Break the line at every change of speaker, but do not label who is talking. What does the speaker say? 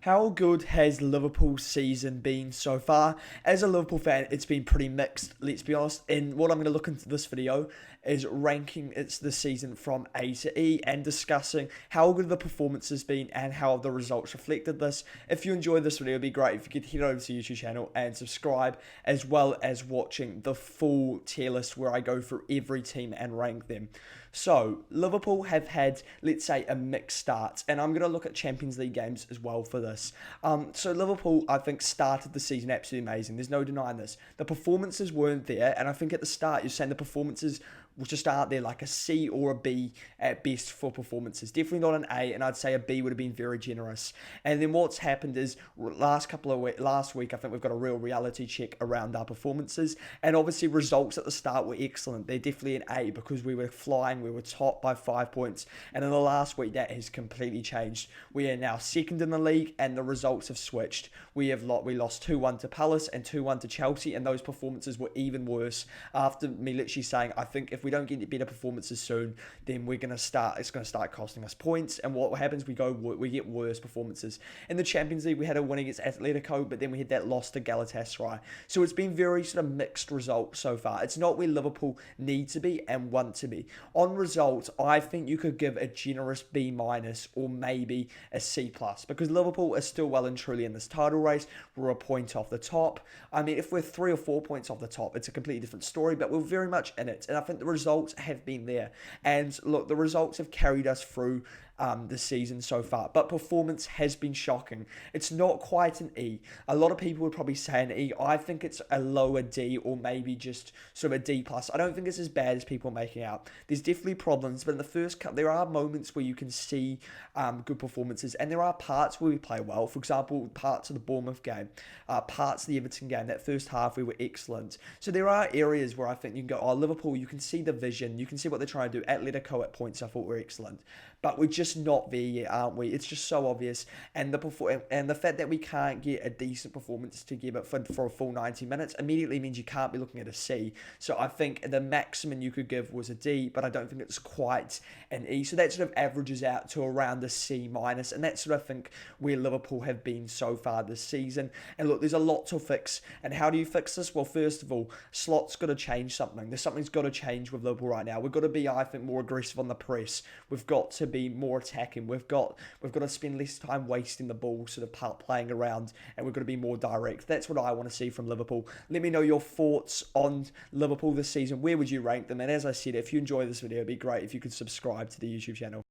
How good has Liverpool's season been so far? As a Liverpool fan, it's been pretty mixed, let's be honest. And what I'm going to look into this video is ranking it's the season from A to E and discussing how good the performance has been and how the results reflected this. If you enjoyed this video, it'd be great if you could head over to the YouTube channel and subscribe, as well as watching the full tier list where I go through every team and rank them. So, Liverpool have had, let's say, a mixed start, and I'm going to look at Champions League games as well for this. So, Liverpool, I think, started the season absolutely amazing. There's no denying this. The performances weren't there, and I think at the start, you're saying the performances will just start there like a C or a B at best for performances. Definitely not an A, and I'd say a B would have been very generous. And then what's happened is last week, I think we've got a real reality check around our performances, and obviously results at the start were excellent. They're definitely an A because we were flying, we were top by 5 points, and in the last week that has completely changed. We are now second in the league, and the results have switched. We lost 2-1 to Palace and 2-1 to Chelsea, and those performances were even worse. After me literally saying, I think if we don't get better performances soon, then it's going to start costing us points. And what happens, we get worse performances. In the Champions League, we had a win against Atletico, but then we had that loss to Galatasaray. So it's been very sort of mixed results so far. It's not where Liverpool need to be and want to be. On results, I think you could give a generous B minus or maybe a C plus, because Liverpool is still well and truly in this title race. We're a point off the top. I mean, if we're 3 or 4 points off the top, it's a completely different story, but we're very much in it. And I think the results have been there. And look, the results have carried us through the season so far, but performance has been shocking. It's not quite an E. A lot of people would probably say an E. I think it's a lower D, or maybe just sort of a D plus. I don't think it's as bad as people are making out. There's definitely problems, but in the first cut, there are moments where you can see good performances, and there are parts where we play well. For example, parts of the Bournemouth game, parts of the Everton game. That first half we were excellent. So there are areas where I think you can go, oh, Liverpool, you can see the vision, you can see what they're trying to do. Atletico at points I thought were excellent, but we're just not there yet, aren't we? It's just so obvious, and the fact that we can't get a decent performance together for a full 90 minutes immediately means you can't be looking at a C. So I think the maximum you could give was a D, but I don't think it's quite an E. So that sort of averages out to around the C minus, and that's what I think where Liverpool have been so far this season. And look, there's a lot to fix, and how do you fix this? Well, first of all, Slot's got to change something. Something's got to change with Liverpool right now. We've got to be, I think, more aggressive on the press. We've got to be more attacking. We've got to spend less time wasting the ball, sort of playing around, and we've got to be more direct. That's what I want to see from Liverpool. Let me know your thoughts on Liverpool this season. Where would you rank them? And as I said, if you enjoy this video, it'd be great if you could subscribe to the YouTube channel.